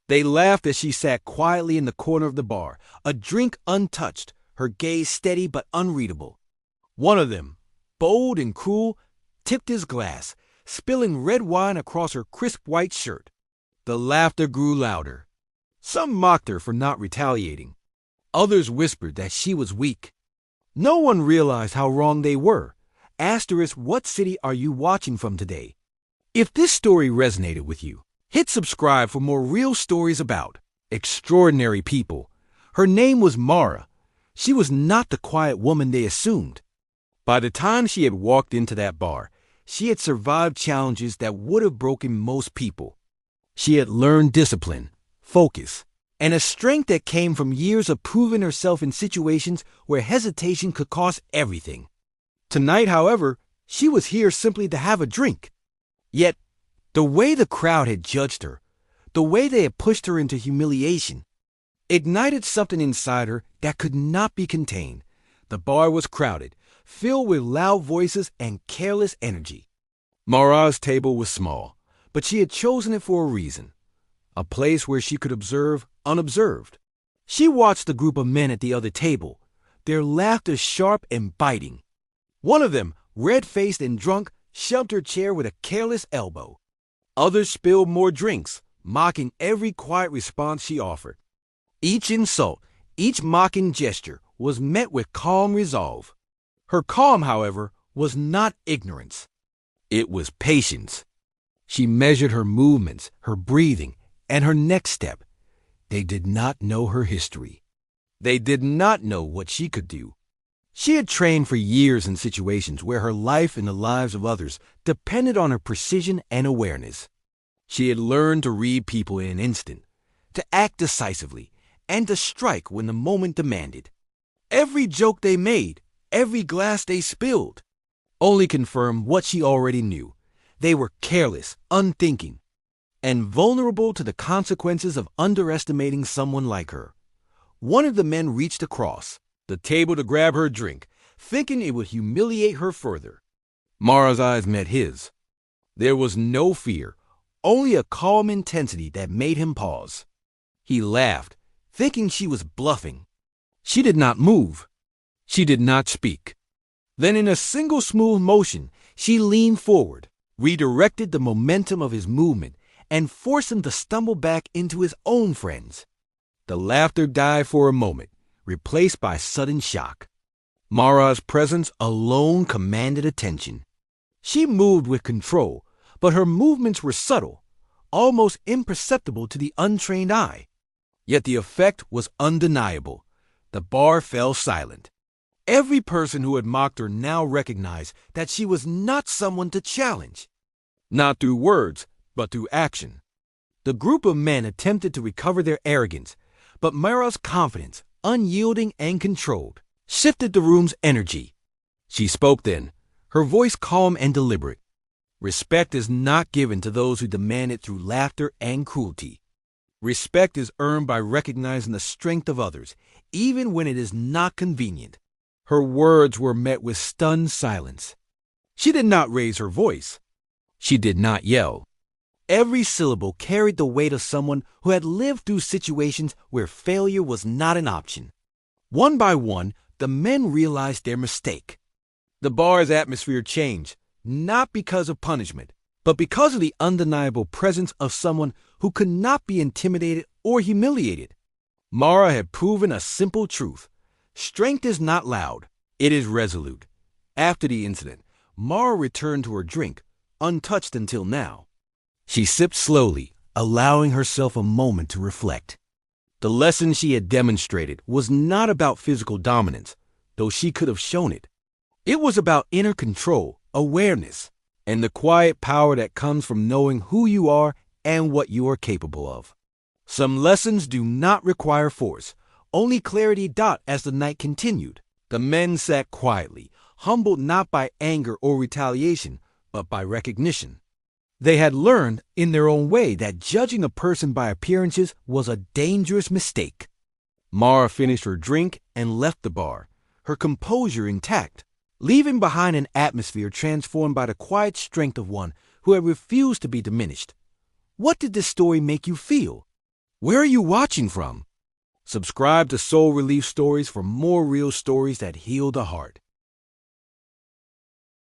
They laughed as she sat quietly in the corner of the bar, a drink untouched, her gaze steady but unreadable. One of them, bold and cruel, tipped his glass, spilling red wine across her crisp white shirt. The laughter grew louder. Some mocked her for not retaliating. Others whispered that she was weak. No one realized how wrong they were. Asterisk, what city are you watching from today? If this story resonated with you, hit subscribe for more real stories about extraordinary people. Her name was Mara. She was not the quiet woman they assumed. By the time she had walked into that bar, she had survived challenges that would have broken most people. She had learned discipline, focus, and a strength that came from years of proving herself in situations where hesitation could cost everything. Tonight, however, she was here simply to have a drink. Yet, the way the crowd had judged her, the way they had pushed her into humiliation, ignited something inside her that could not be contained. The bar was crowded, filled with loud voices and careless energy. Mara's table was small, but she had chosen it for a reason. A place where she could observe unobserved. She watched the group of men at the other table, their laughter sharp and biting. One of them, red-faced and drunk, shoved her chair with a careless elbow. Others spilled more drinks, mocking every quiet response she offered. Each insult, each mocking gesture was met with calm resolve. Her calm, however, was not ignorance. It was patience. She measured her movements, her breathing, and her next step. They did not know her history. They did not know what she could do. She had trained for years in situations where her life and the lives of others depended on her precision and awareness. She had learned to read people in an instant, to act decisively, and to strike when the moment demanded. Every joke they made, every glass they spilled, only confirmed what she already knew. They were careless, unthinking, and vulnerable to the consequences of underestimating someone like her. One of the men reached across the table to grab her drink, thinking it would humiliate her further. Mara's eyes met his. There was no fear, only a calm intensity that made him pause. He laughed, thinking she was bluffing. She did not move. She did not speak. Then in a single smooth motion, she leaned forward, redirected the momentum of his movement, and forced him to stumble back into his own friends. The laughter died for a moment, replaced by sudden shock. Mara's presence alone commanded attention. She moved with control, but her movements were subtle, almost imperceptible to the untrained eye. Yet the effect was undeniable. The bar fell silent. Every person who had mocked her now recognized that she was not someone to challenge. Not through words, but through action. The group of men attempted to recover their arrogance, but Mara's confidence, unyielding and controlled, shifted the room's energy. She spoke then, her voice calm and deliberate. Respect is not given to those who demand it through laughter and cruelty. Respect is earned by recognizing the strength of others, even when it is not convenient. Her words were met with stunned silence. She did not raise her voice. She did not yell. Every syllable carried the weight of someone who had lived through situations where failure was not an option. One by one, the men realized their mistake. The bar's atmosphere changed, not because of punishment, but because of the undeniable presence of someone who could not be intimidated or humiliated. Mara had proven a simple truth. Strength is not loud, it is resolute. After the incident, Mara returned to her drink, untouched until now. She sipped slowly, allowing herself a moment to reflect. The lesson she had demonstrated was not about physical dominance, though she could have shown it. It was about inner control, awareness, and the quiet power that comes from knowing who you are and what you are capable of. Some lessons do not require force, only clarity. As the night continued, the men sat quietly, humbled not by anger or retaliation, but by recognition. They had learned in their own way that judging a person by appearances was a dangerous mistake. Mara finished her drink and left the bar, her composure intact, leaving behind an atmosphere transformed by the quiet strength of one who had refused to be diminished. What did this story make you feel? Where are you watching from? Subscribe to Soul Relief Stories for more real stories that heal the heart.